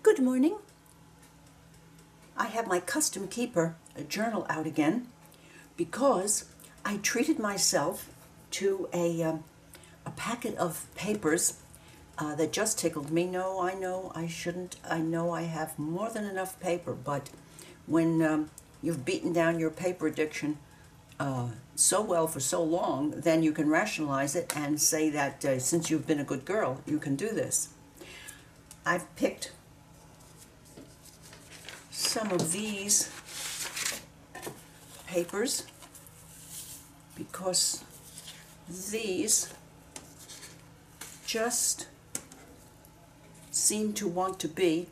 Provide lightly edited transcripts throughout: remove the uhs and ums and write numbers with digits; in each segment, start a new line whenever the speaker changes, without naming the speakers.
Good morning. I have my Custom Keeper journal out again because I treated myself to a packet of papers that just tickled me. No, I know I shouldn't. I know I have more than enough paper, but when you've beaten down your paper addiction so well for so long, then you can rationalize it and say that since you've been a good girl, you can do this. I've picked some of these papers because these just seem to want to be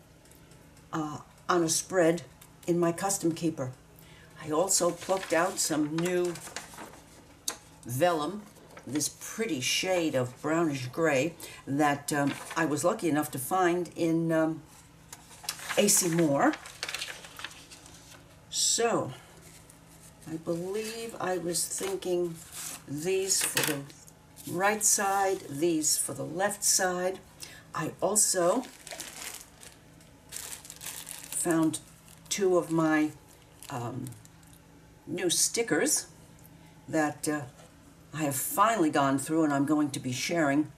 on a spread in my Custom Keeper. I also plucked out some new vellum, this pretty shade of brownish gray that I was lucky enough to find in A.C. Moore. So, I believe I was thinking these for the right side, these for the left side. I also found two of my new stickers that I have finally gone through, and I'm going to be sharing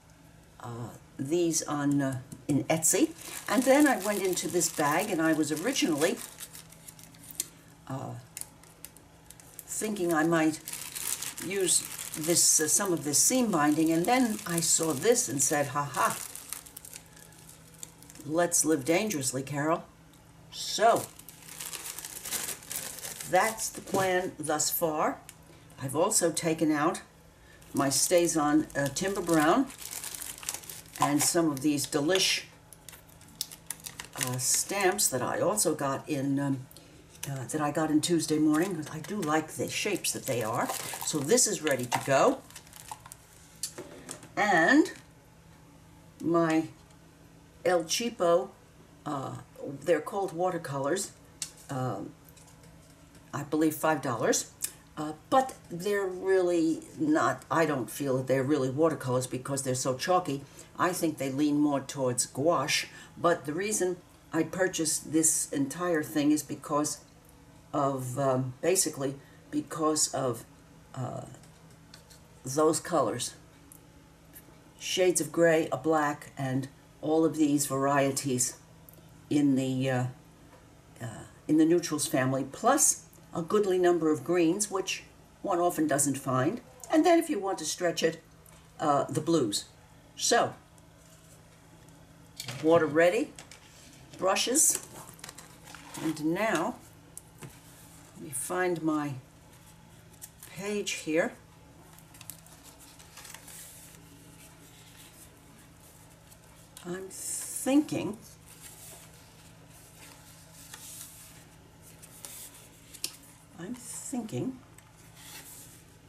these on in Etsy. And then I went into this bag, and I was originally thinking I might use this some of this seam binding, and then I saw this and said, ha, let's live dangerously, Carol. So that's the plan thus far. I've also taken out my StazOn Timber Brown and some of these Delish stamps that I also got in Tuesday morning. I do like the shapes that they are. So this is ready to go. And my El Cheapo, they're called watercolors, I believe $5. But they're really not, I don't feel that they're really watercolors because they're so chalky. I think they lean more towards gouache. But the reason I purchased this entire thing is because of, basically, because of those colors. Shades of gray, a black, and all of these varieties in the neutrals family, plus a goodly number of greens, which one often doesn't find. And then if you want to stretch it, the blues. So, water ready, brushes, and now let me find my page here. I'm thinking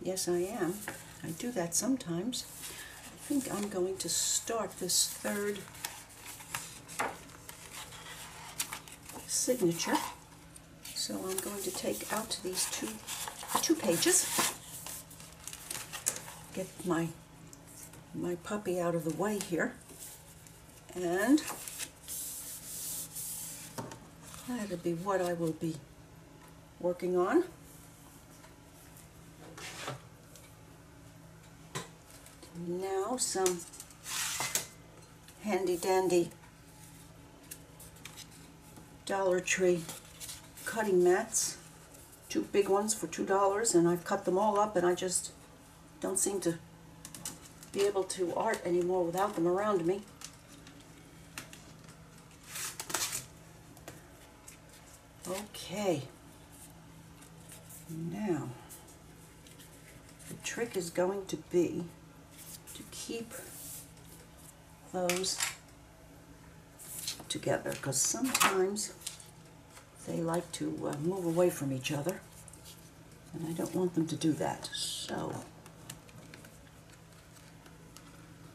yes, I am. I do that sometimes. I think I'm going to start this third signature. So I'm going to take out these two pages, get my puppy out of the way here, and that'll be what I will be working on. Now some handy-dandy Dollar Tree cutting mats, two big ones for $2, and I've cut them all up, and I just don't seem to be able to art anymore without them around me. Okay, now the trick is going to be to keep those together, because sometimes they like to move away from each other, and I don't want them to do that. So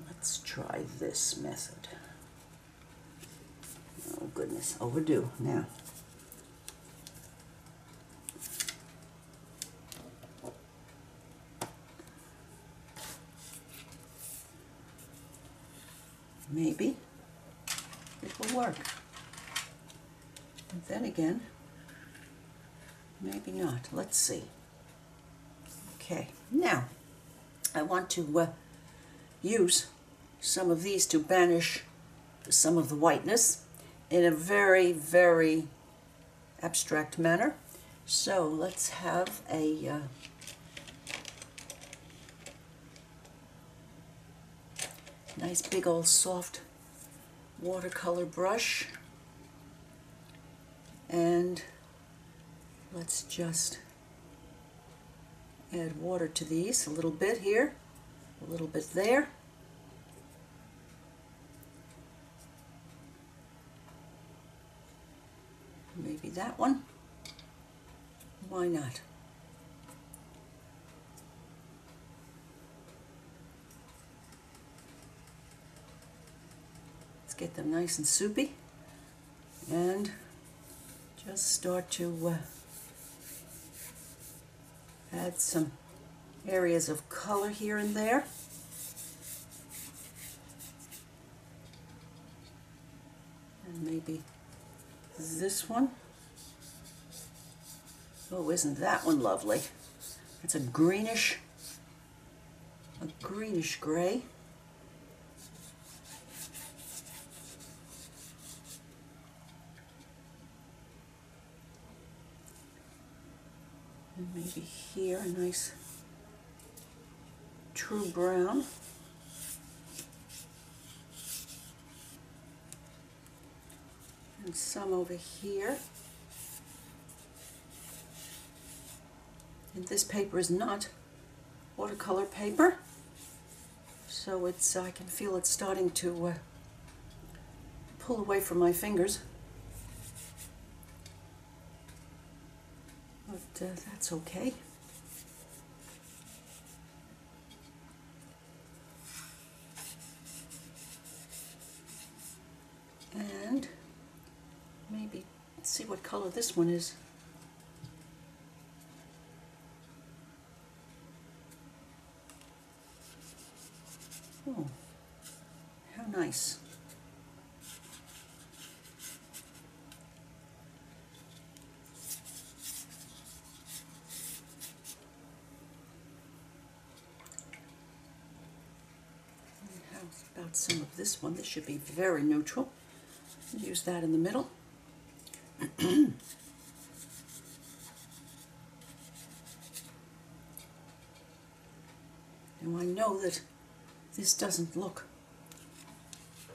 let's try this method. Oh goodness, overdue now. Maybe it will work. And then again, maybe not. Let's see. Okay, now I want to use some of these to banish some of the whiteness in a very, very abstract manner. So let's have a nice big old soft watercolor brush, and let's just add water to these, a little bit here, a little bit there. Maybe that one. Why not? Let's get them nice and soupy and just start to add some areas of color here and there. And maybe this one. Oh, isn't that one lovely? It's a greenish gray. And maybe here a nice true brown. And some over here. And this paper is not watercolor paper, so it's I can feel it starting to pull away from my fingers. But that's okay. And maybe see what color this one is. Oh, how nice. And how about some of this one? This should be very neutral. Use that in the middle. Now I know that this doesn't look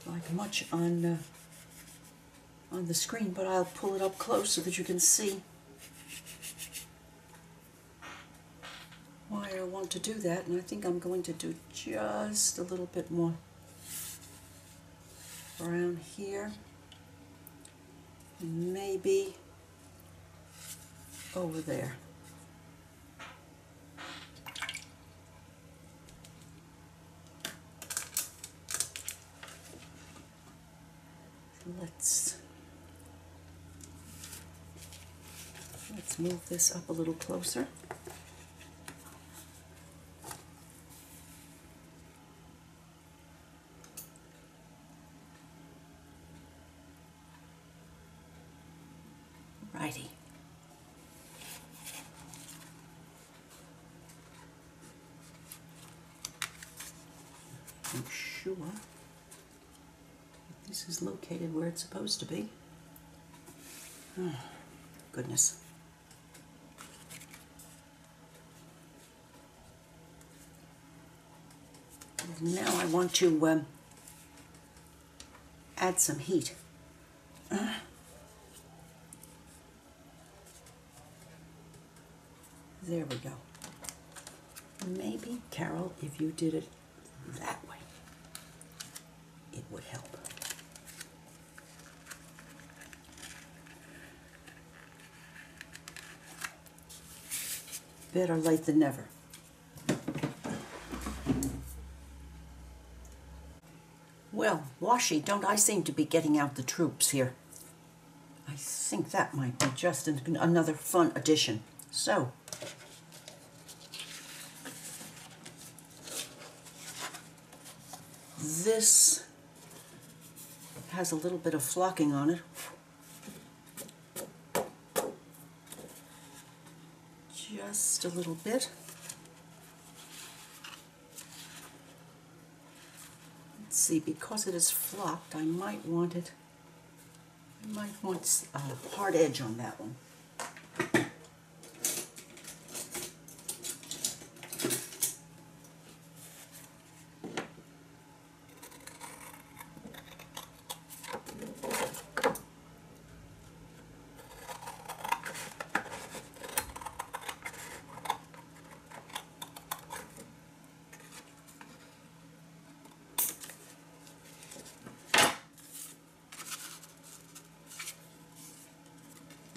like much on the screen, but I'll pull it up close so that you can see why I want to do that. And I think I'm going to do just a little bit more brown here, and maybe over there. Let's move this up a little closer. Righty. I'm sure that this is located where it's supposed to be. Oh, goodness. And now I want to add some heat. There we go. Maybe, Carol, if you did it that way, it would help. Better late than never. Well, Washi, don't I seem to be getting out the troops here? I think that might be just another fun addition. So, this has a little bit of flocking on it. just a little bit. Let's see, because it is flocked, I might want a hard edge on that one.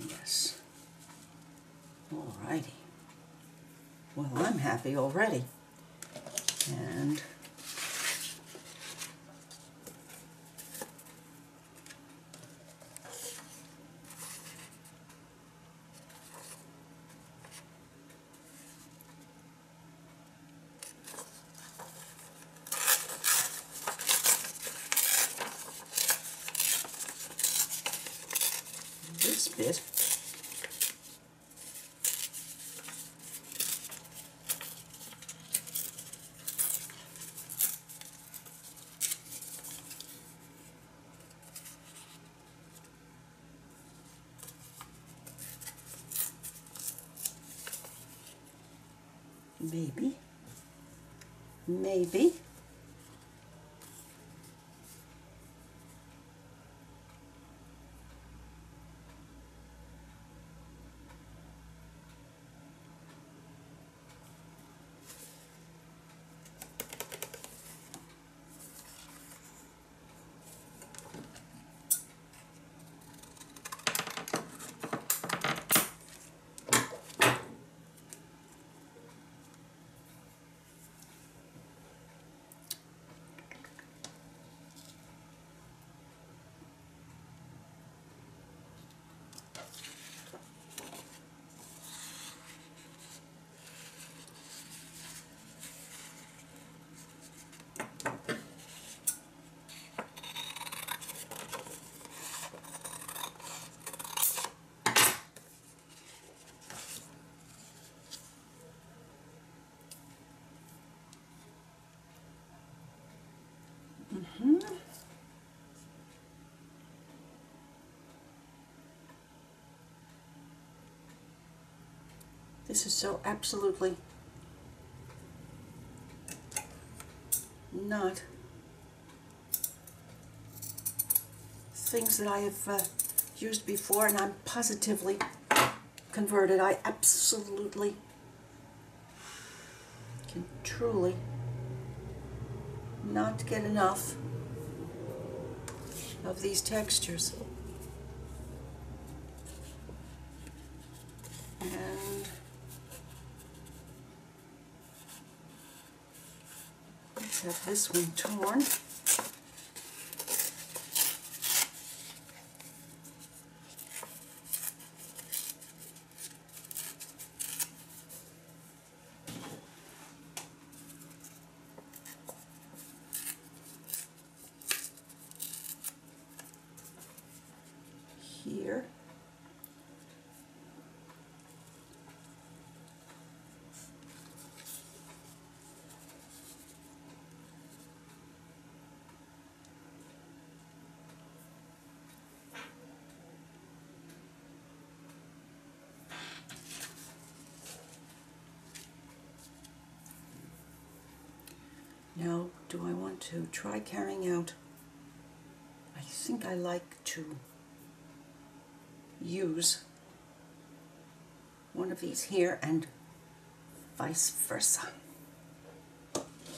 Yes. Alrighty. Well, I'm happy already. And this bit maybe. This is so absolutely not things that I have used before, and I'm positively converted. I absolutely can truly not get enough of these textures. And let's have this one torn. Here. Now, do I want to try carrying out? I think I like to use one of these here and vice versa.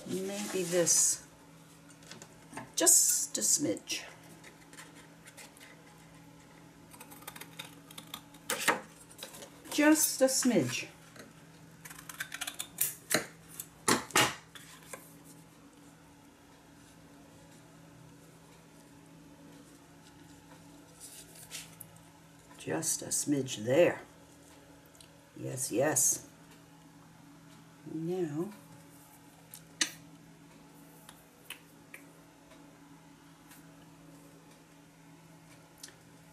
Maybe this, just a smidge. Just a smidge. Just a smidge there. Yes, yes. Now,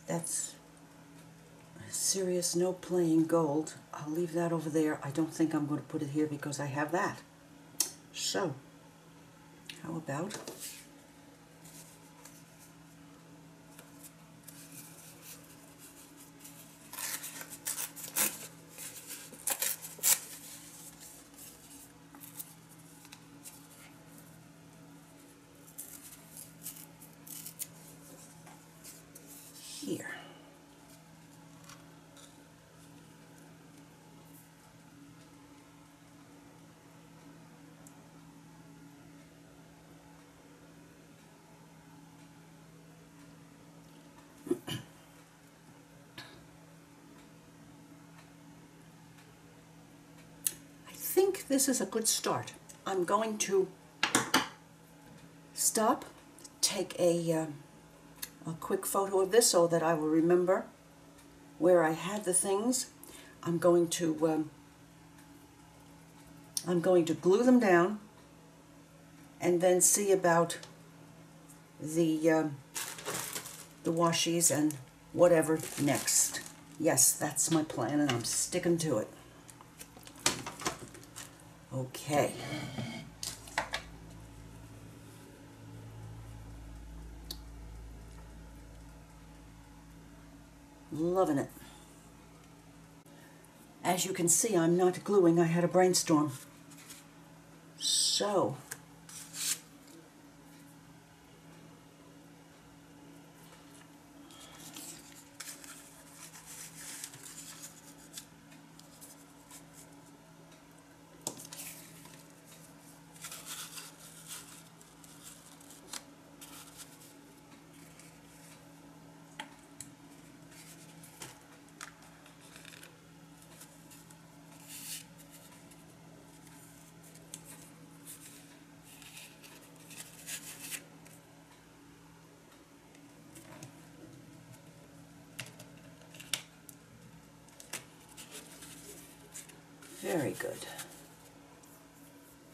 that's Serious No Playing Gold. I'll leave that over there. I don't think I'm going to put it here because I have that. So, how about here? I think this is a good start. I'm going to stop, take a quick photo of this so that I will remember where I had the things. I'm going to glue them down and then see about the washies and whatever next. Yes, that's my plan and I'm sticking to it. Okay. Loving it. As you can see, I'm not gluing. I had a brainstorm. So, very good.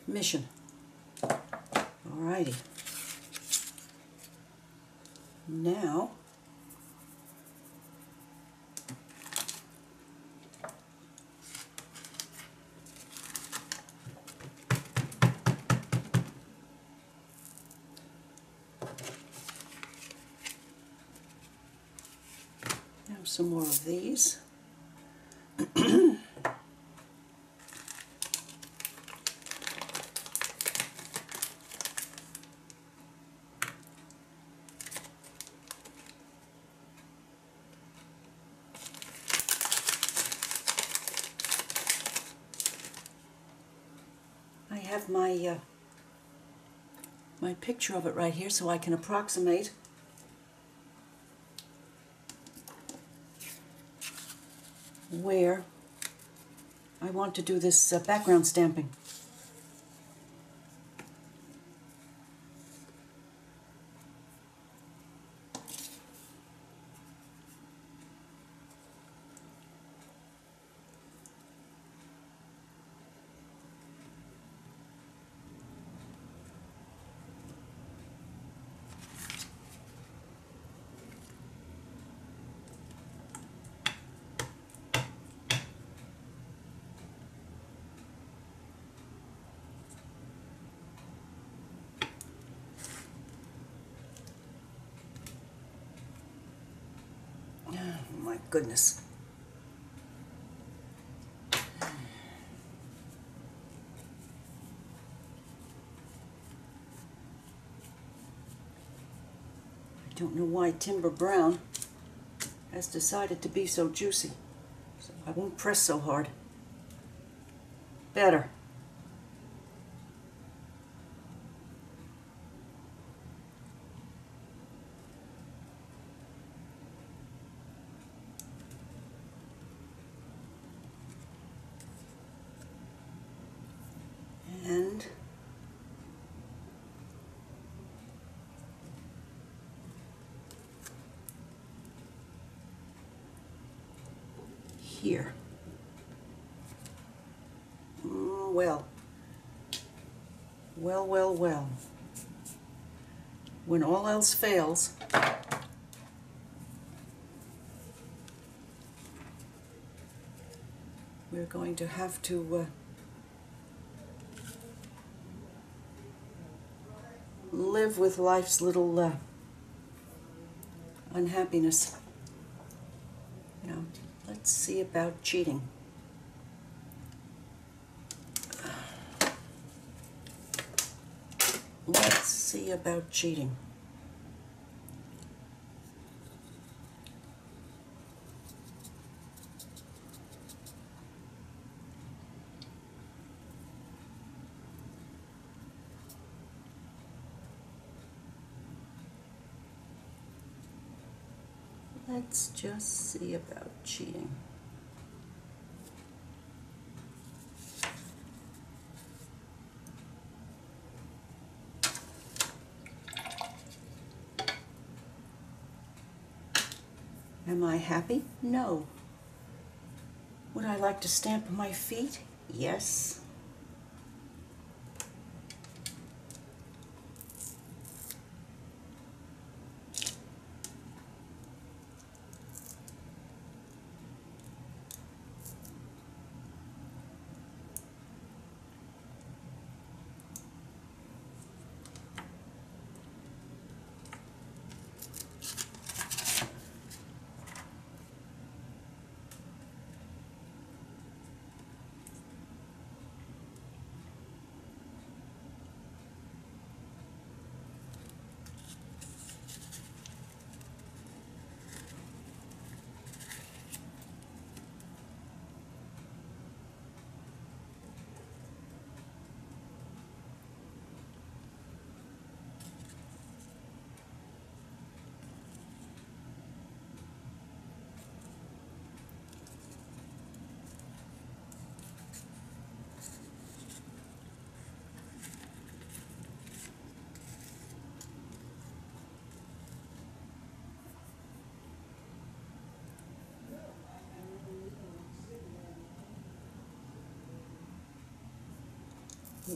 Mission. Alrighty. Now, have some more of these. I have my my picture of it right here so I can approximate where I want to do this background stamping. My goodness. I don't know why Timber Brown has decided to be so juicy. So I won't press so hard. Better. And here. Well. When all else fails, we're going to have to live with life's little unhappiness. You know, let's see about cheating. Let's see about cheating. Let's just see about cheating. Am I happy? No. Would I like to stamp my feet? Yes.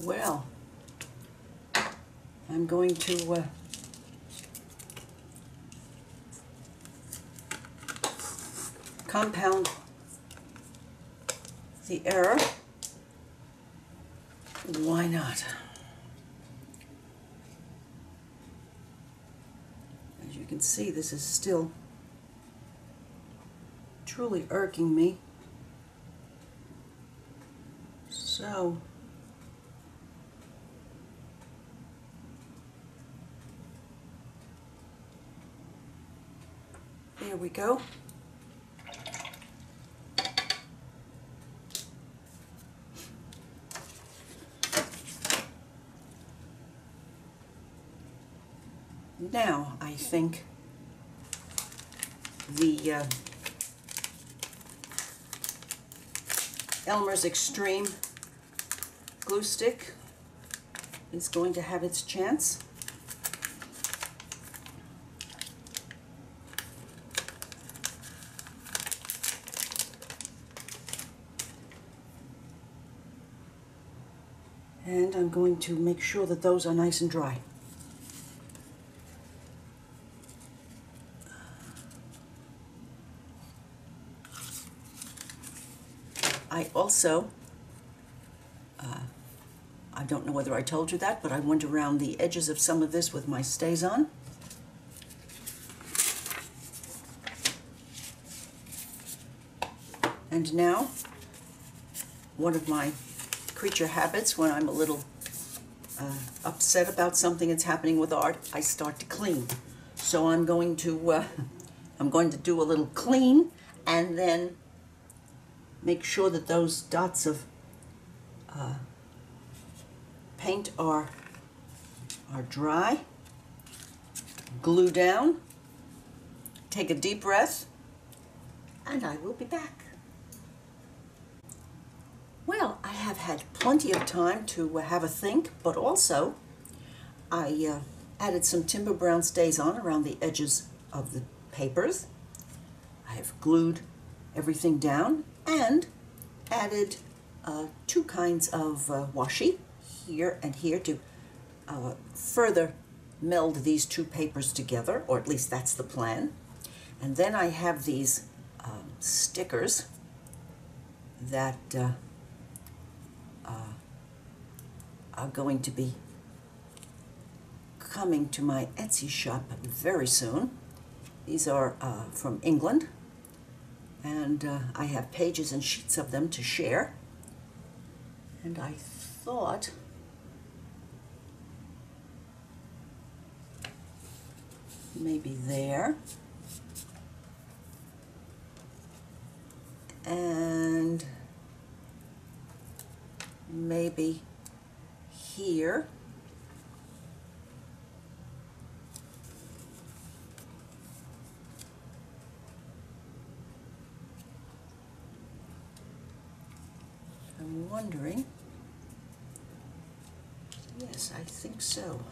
Well, I'm going to compound the error. Why not? As you can see, this is still truly irking me. So there we go. Now I think the Elmer's Extreme glue stick is going to have its chance. And I'm going to make sure that those are nice and dry. I also, I don't know whether I told you that, but I went around the edges of some of this with my StazOn. And now, one of my creature habits when I'm a little upset about something that's happening with art, I start to clean. So I'm going to do a little clean and then make sure that those dots of paint are dry. Glue down, take a deep breath, and I will be back. Well, I have had plenty of time to have a think, but also I added some Timber Brown StazOn around the edges of the papers. I have glued everything down and added two kinds of washi, here and here, to further meld these two papers together, or at least that's the plan. And then I have these stickers that are going to be coming to my Etsy shop very soon. These are from England, and I have pages and sheets of them to share. And I thought maybe there, and maybe here. I'm wondering. Yes, I think so.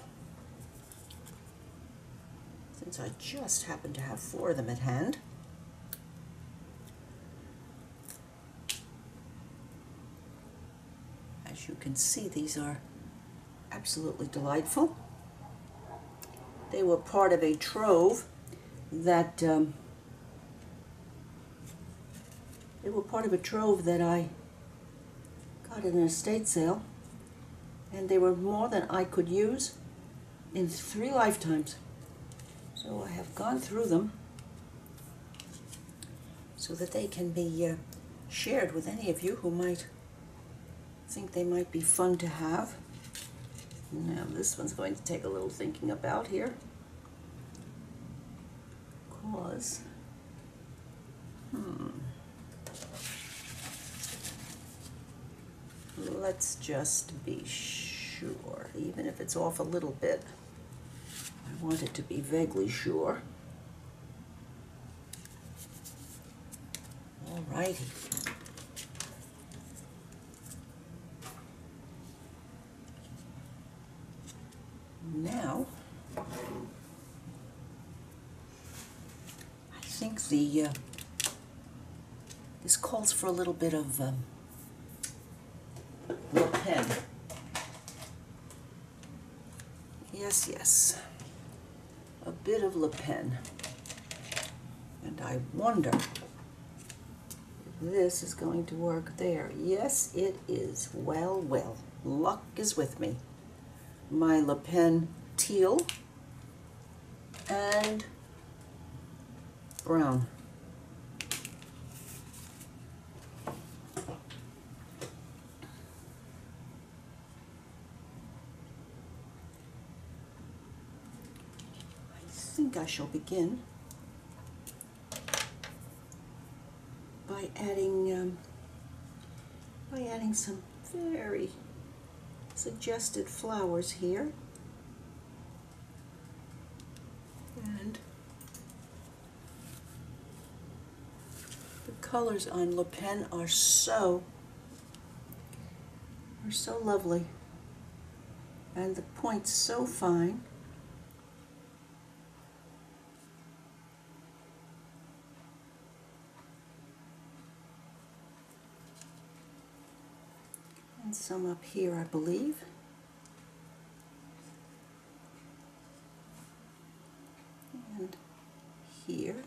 Since I just happen to have 4 of them at hand. As you can see, these are absolutely delightful. They were part of a trove that I got at an estate sale, and they were more than I could use in 3 lifetimes. So I have gone through them so that they can be shared with any of you who might think they might be fun to have. Now this one's going to take a little thinking about here, because let's just be sure, even if it's off a little bit. I want it to be vaguely sure. Alrighty. Now, I think this calls for a little bit of Le Pen. Yes, yes, a bit of Le Pen. And I wonder if this is going to work there. Yes, it is. Well, well, luck is with me. My Le Pen teal and brown. I think I shall begin by adding some very suggested flowers here, and the colors on Le Pen are so lovely, and the points so fine. And some up here, I believe. And here.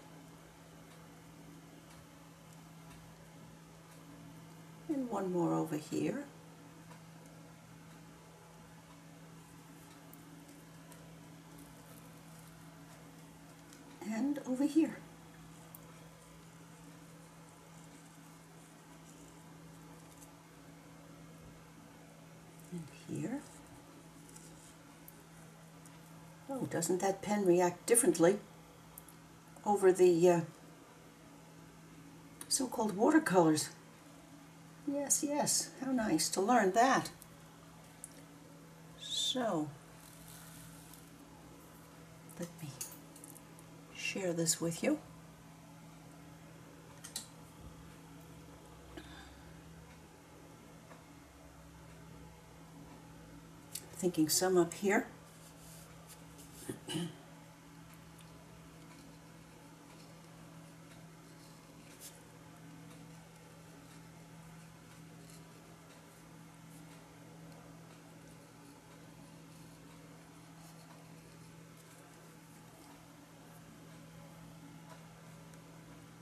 And one more over here. And over here. And here. Oh, doesn't that pen react differently over the so-called watercolors? Yes, yes, how nice to learn that. So, let me share this with you. Thinking some up here.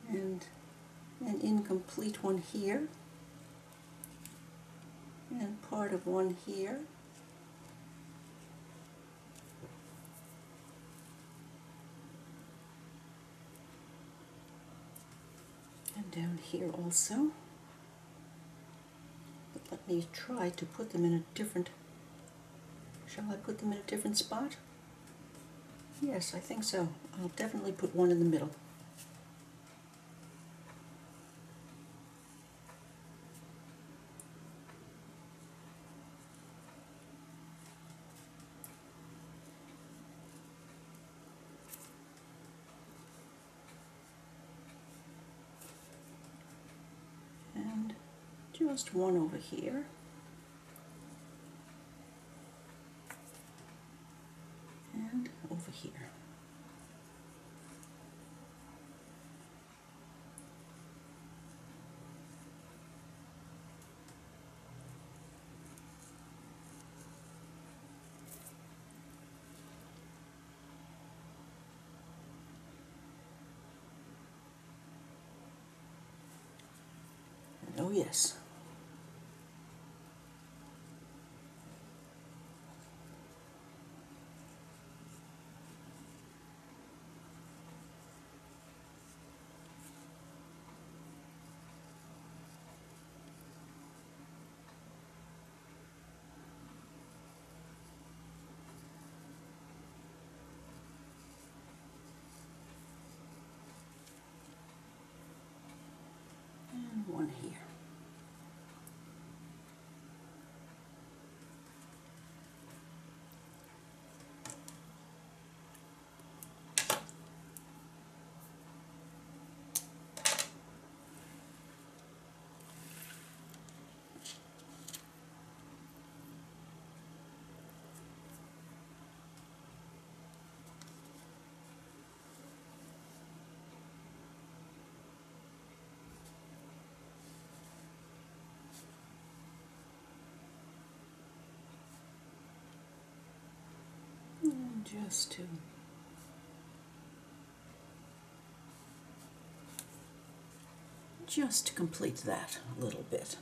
And an incomplete one here. and part of one here. And down here also. But let me try to put them in a different, shall I put them in a different spot? Yes, I think so. I'll definitely put one in the middle. And just one over here. And over here. And oh yes. And one here. And just to complete that a little bit.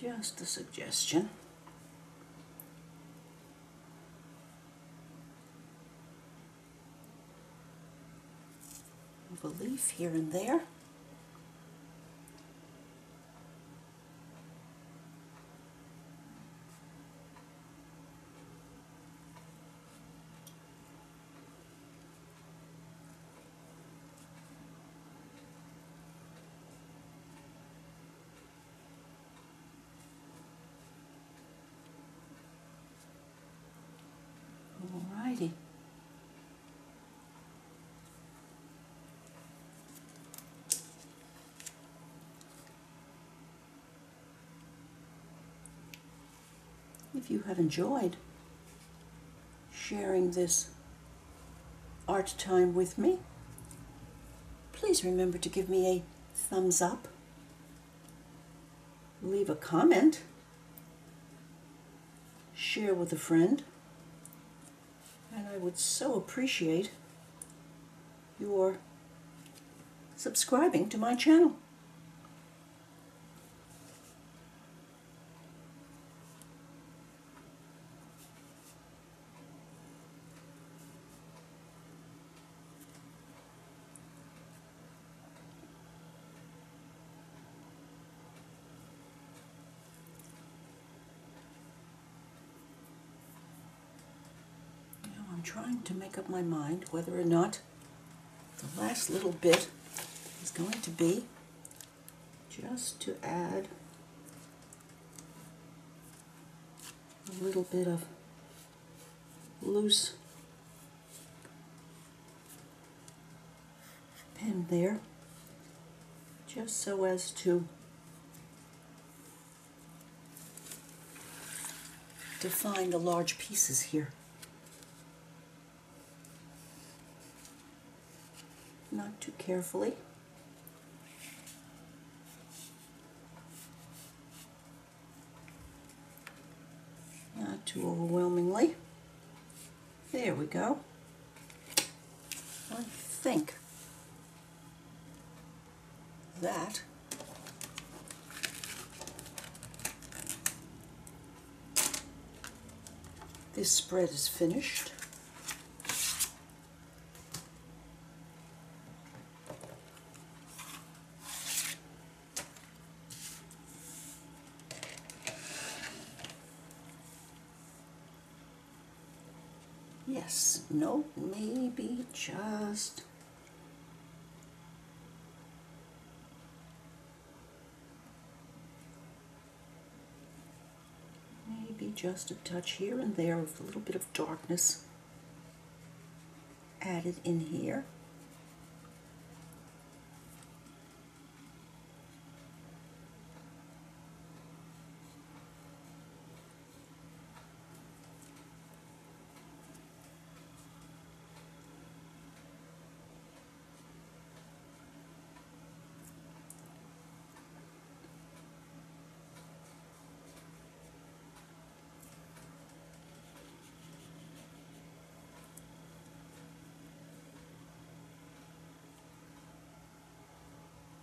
Just a suggestion. Of a leaf here and there. Alrighty. If you have enjoyed sharing this art time with me, please remember to give me a thumbs up, leave a comment, share with a friend, and I would so appreciate your subscribing to my channel. I'm trying to make up my mind whether or not the last little bit is going to be just to add a little bit of loose pen there, just so as to define the large pieces here. Not too carefully. Not too overwhelmingly. There we go. I think that this spread is finished. Yes, no, maybe just a touch here and there of a little bit of darkness added in here.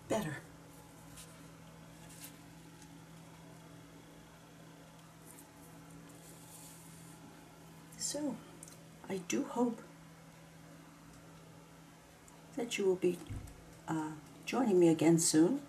Better. So, I do hope that you will be joining me again soon.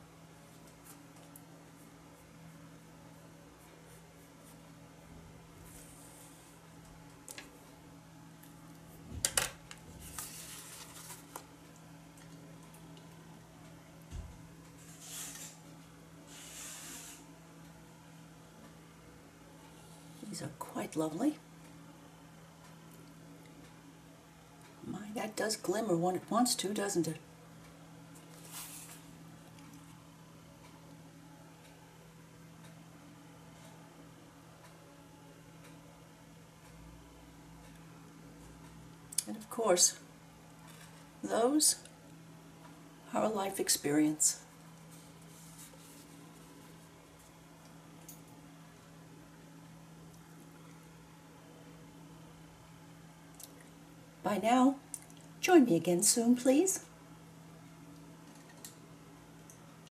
These are quite lovely. My, that does glimmer when it wants to, doesn't it? And of course, those are a life experience. By now, join me again soon, please.